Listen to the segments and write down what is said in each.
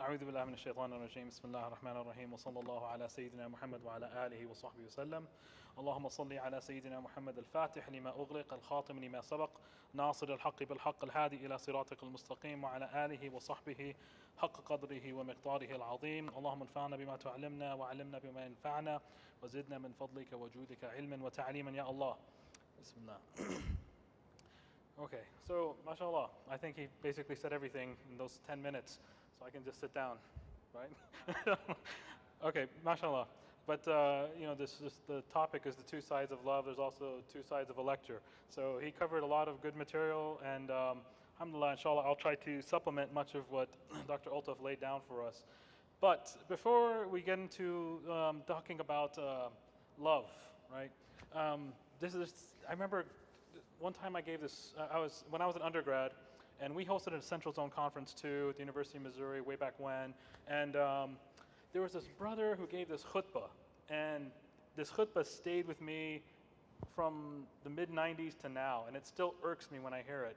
أعوذ بالله من الشيطان الرجيم بسم الله الرحمن الرحيم وصلى الله على سيدنا محمد وعلى آله وصحبه وسلم اللهم صل على سيدنا محمد الفاتح لما أغلق الخاتم لما سبق ناصر الحق بالحق الهادي إلى صراطك المستقيم وعلى آله وصحبه حق قدره ومقداره العظيم اللهم انفعنا بما تعلمنا وعلمنا بما ينفعنا وزدنا من فضلك وجودك علما وتعليما يا الله بسم الله. Okay, so mashallah, I think he basically said everything in those 10 minutes, so I can just sit down, right? Okay, mashallah. But the topic is the two sides of love. There's also two sides of a lecture. So he covered a lot of good material, and alhamdulillah, inshallah, I'll try to supplement much of what Dr. Altaf laid down for us. But before we get into talking about love, right? I remember one time I gave this, when I was an undergrad, and we hosted a Central Zone conference too at the University of Missouri way back when, and there was this brother who gave this khutbah, and this khutbah stayed with me from the mid-90s to now, and it still irks me when I hear it.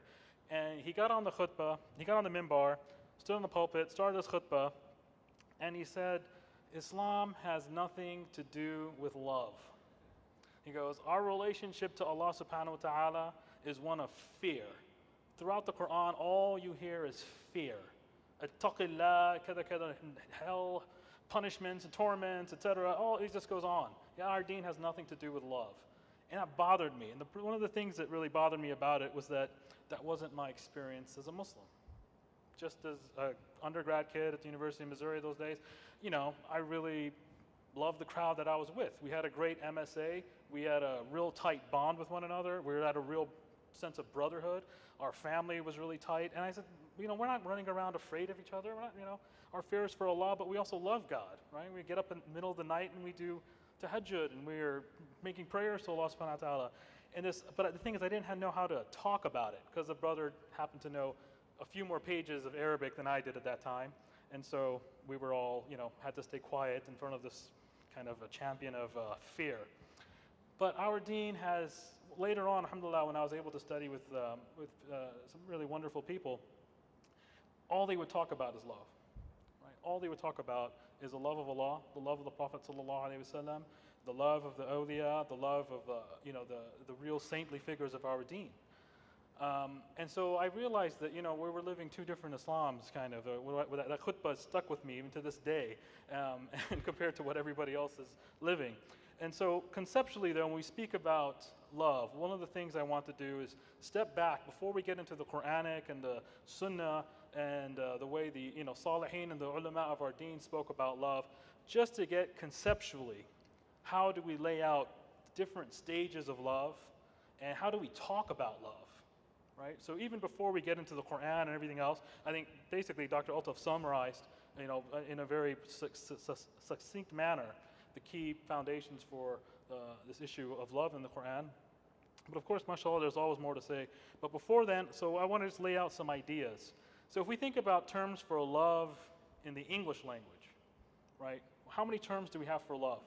And he got on the khutbah, he got on the minbar, stood on the pulpit, started his khutbah, and he said, Islam has nothing to do with love. He goes, our relationship to Allah subhanahu wa ta'ala is one of fear. Throughout the Quran, all you hear is fear. Attaqillah, kada kada, hell, punishments, torments, etc. All it just goes on. Yeah, our deen has nothing to do with love. And that bothered me. And one of the things that really bothered me about it was that wasn't my experience as a Muslim. Just as an undergrad kid at the University of Missouri those days, I really loved the crowd that I was with. We had a great MSA. We had a real tight bond with one another. We had a real sense of brotherhood. Our family was really tight. And I said, we're not running around afraid of each other. We're not, our fear is for Allah, but we also love God, right? We get up in the middle of the night and we do tahajjud, and we're making prayers to Allah subhanahu wa ta'ala. But the thing is, I didn't know how to talk about it, because the brother happened to know a few more pages of Arabic than I did at that time. And so we were all, had to stay quiet in front of this kind of a champion of fear. But our deen has, later on, alhamdulillah, when I was able to study with some really wonderful people, all they would talk about is love. Right? All they would talk about is the love of Allah, the love of the Prophet sallallahu alaihi wasallam, the love of the awliya, the love of the real saintly figures of our deen. And so I realized that, we were living two different Islams, kind of. That khutbah stuck with me even to this day, and compared to what everybody else is living. And so conceptually, though, when we speak about love, one of the things I want to do is step back before we get into the Quranic and the Sunnah and the way the Salihin and the ulama of our deen spoke about love, just to get conceptually, how do we lay out different stages of love, and how do we talk about love? Right? So even before we get into the Quran and everything else, I think basically Dr. Altaf summarized, in a very succinct manner, the key foundations for this issue of love in the Quran. But of course, mashallah, there's always more to say. But before then, so I want to just lay out some ideas. So if we think about terms for love in the English language, right? How many terms do we have for love?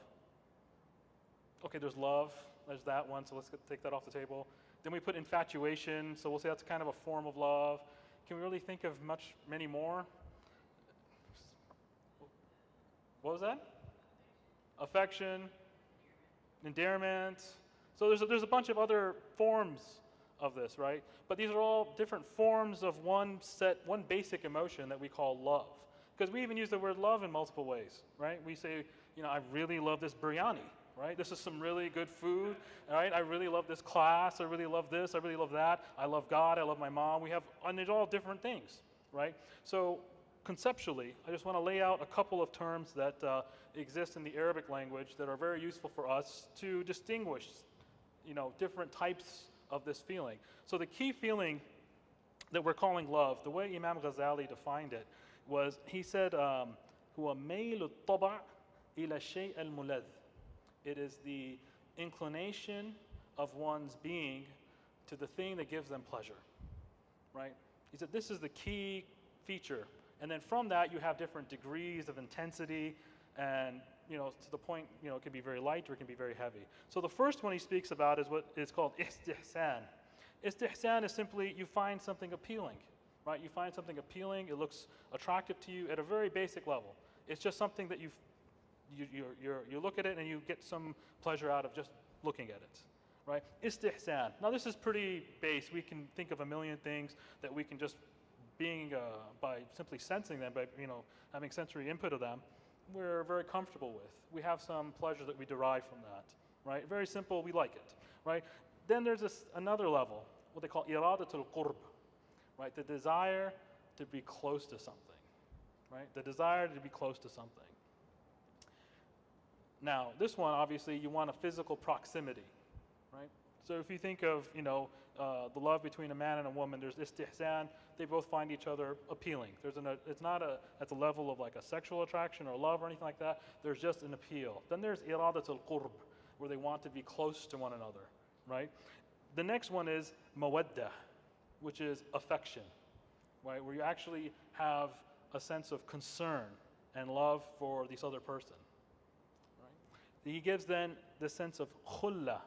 Okay, there's love, there's that one, so let's take that off the table. Then we put infatuation, so we'll say that's kind of a form of love. Can we really think of many more? What was that? Affection, endearment. So there's a bunch of other forms of this, right? But these are all different forms of one basic emotion that we call love. Because we even use the word love in multiple ways, right? We say, I really love this biryani. Right? This is some really good food, right? I really love this class, I really love this, I really love that. I love God, I love my mom. And there's all different things, right? So conceptually, I just want to lay out a couple of terms that exist in the Arabic language that are very useful for us to distinguish, different types of this feeling. So the key feeling that we're calling love, the way Imam Ghazali defined it, was, he said, هو ميل الطبع إلى الشيء الملذ. It is the inclination of one's being to the thing that gives them pleasure, right? He said this is the key feature. And then from that, you have different degrees of intensity, and to the point, it can be very light or it can be very heavy. So the first one he speaks about is what is called istihsan. Istihsan is simply you find something appealing. right? You find something appealing, it looks attractive to you at a very basic level. It's just something that you look at it and you get some pleasure out of just looking at it, right? Istihsan. Now this is pretty base. We can think of a million things that we can just by simply sensing them, by having sensory input of them, we're very comfortable with. We have some pleasure that we derive from that, right? Very simple, we like it, right? Then there's another level, what they call iradatul qurb, right? The desire to be close to something, right? The desire to be close to something. Now, this one, obviously, you want a physical proximity, right? So if you think of, the love between a man and a woman, there's istihsan. They both find each other appealing. It's not at the level of like a sexual attraction or love or anything like that. There's just an appeal. Then there's iradatul qurb, where they want to be close to one another, right? The next one is mawaddah, which is affection, right? Where you actually have a sense of concern and love for this other person, right? He gives then the sense of khulla.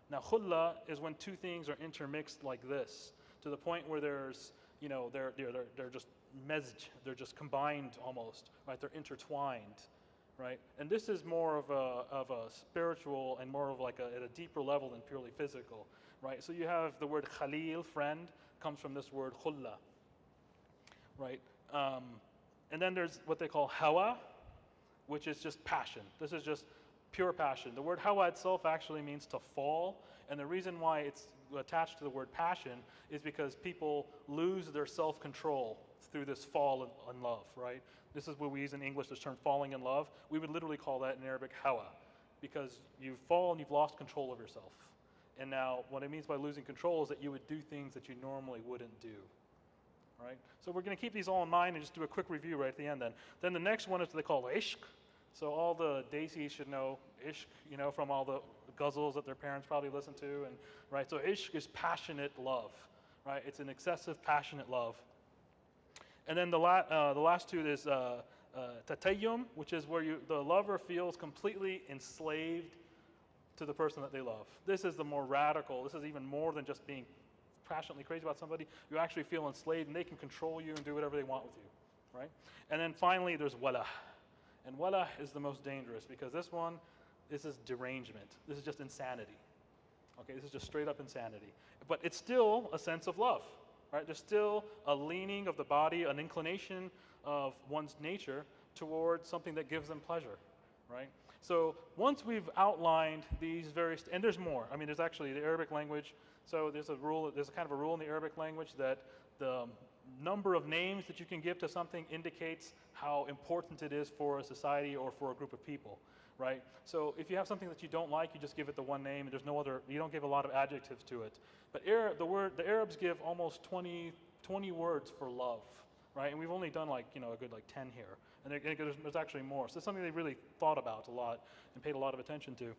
Now, khulla is when two things are intermixed like this, to the point where there's, they're just mezj, they're just combined almost, right? They're intertwined, right? And this is more of a spiritual and more of like at a deeper level than purely physical, right? So you have the word khalil, friend, comes from this word khulla, right? And then there's what they call hawa, which is just passion. This is just pure passion. The word hawa itself actually means to fall, and the reason why it's attached to the word passion is because people lose their self-control through this fall in love, right? This is what we use in English, this term falling in love. We would literally call that in Arabic hawa, because you fall and you've lost control of yourself. And now what it means by losing control is that you would do things that you normally wouldn't do, right? So we're going to keep these all in mind and just do a quick review right at the end then. Then the next one is what they call ishq. So all the Desis should know ishq, from all the ghazals that their parents probably listen to, and right. So ishq is passionate love, right? It's an excessive passionate love. And then the last two is tatayyum, which is where the lover feels completely enslaved to the person that they love. This is the more radical. This is even more than just being passionately crazy about somebody. You actually feel enslaved, and they can control you and do whatever they want with you, right? And then finally, there's walah. And walah is the most dangerous, because this is derangement. This is just insanity. Okay, this is just straight up insanity. But it's still a sense of love, right? There's still a leaning of the body, an inclination of one's nature towards something that gives them pleasure, right? So once we've outlined these various, and there's more. I mean, there's actually the Arabic language. So there's a kind of a rule in the Arabic language that the number of names that you can give to something indicates how important it is for a society or for a group of people, right? So if you have something that you don't like, you just give it the one name, and there's no other, you don't give a lot of adjectives to it. But the Arabs give almost 20 words for love, right? And we've only done a good 10 here. And there's actually more. So it's something they really thought about a lot and paid a lot of attention to.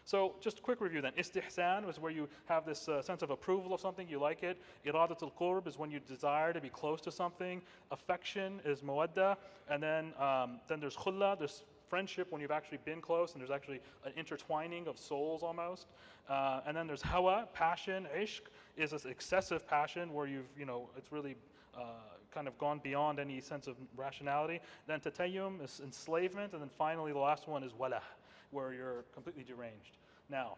So just a quick review then. Istihsan is where you have this sense of approval of something, you like it. Iradatul qurb is when you desire to be close to something. Affection is mawadda. And then there's khulla, there's friendship when you've actually been close, and there's actually an intertwining of souls almost. And then there's hawa, passion. Ishq is this excessive passion where it's really kind of gone beyond any sense of rationality. Then tatayyum is enslavement. And then finally the last one is walah, where you're completely deranged. Now,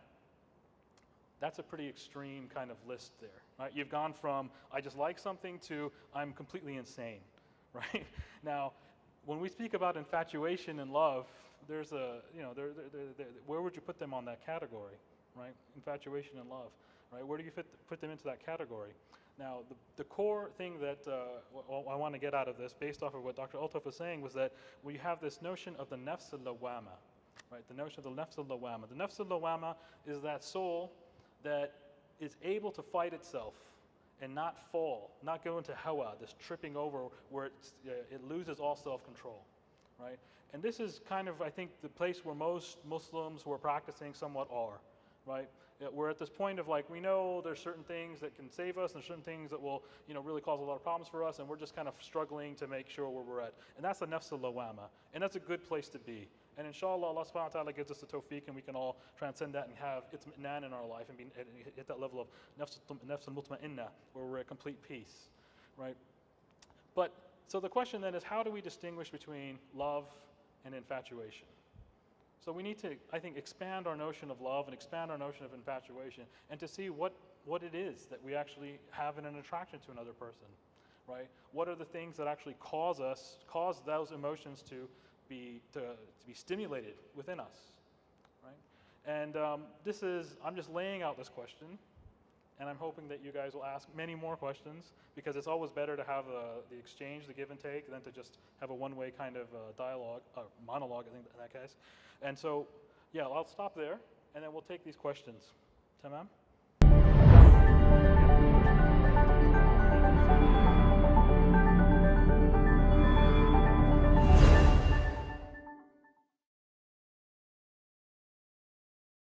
that's a pretty extreme kind of list there, right? You've gone from I just like something to I'm completely insane, right? Now, when we speak about infatuation and love, there's where would you put them on that category, right? Infatuation and love, right? Where do you put them into that category? Now, the core thing that I want to get out of this, based off of what Dr. Altaf was saying, was that we have this notion of the nafs al-lawama, right? The notion of the nafs al-lawama. The nafs al-lawama is that soul that is able to fight itself and not fall, not go into hawa, this tripping over where it loses all self-control, right? And this is kind of, I think, the place where most Muslims who are practicing somewhat are, right? We're at this point of we know there's certain things that can save us and certain things that will, really cause a lot of problems for us, and we're just kind of struggling to make sure where we're at. And that's the nafs al-lawama, and that's a good place to be. And inshallah, Allah subhanahu wa ta'ala gives us the tawfiq, and we can all transcend that and have itminan in our life and hit that level of nafs al-mutma'innah, where we're at complete peace, right? But so the question then is, how do we distinguish between love and infatuation? So we need to, I think, expand our notion of love and expand our notion of infatuation, and to see what it is that we actually have in an attraction to another person, right? What are the things that actually cause those emotions to be stimulated within us, right? And I'm just laying out this question, and I'm hoping that you guys will ask many more questions, because it's always better to have the exchange, the give and take, than to just have a one-way kind of dialogue, or monologue, I think, in that case. And so, yeah, I'll stop there, and then we'll take these questions. Tamam?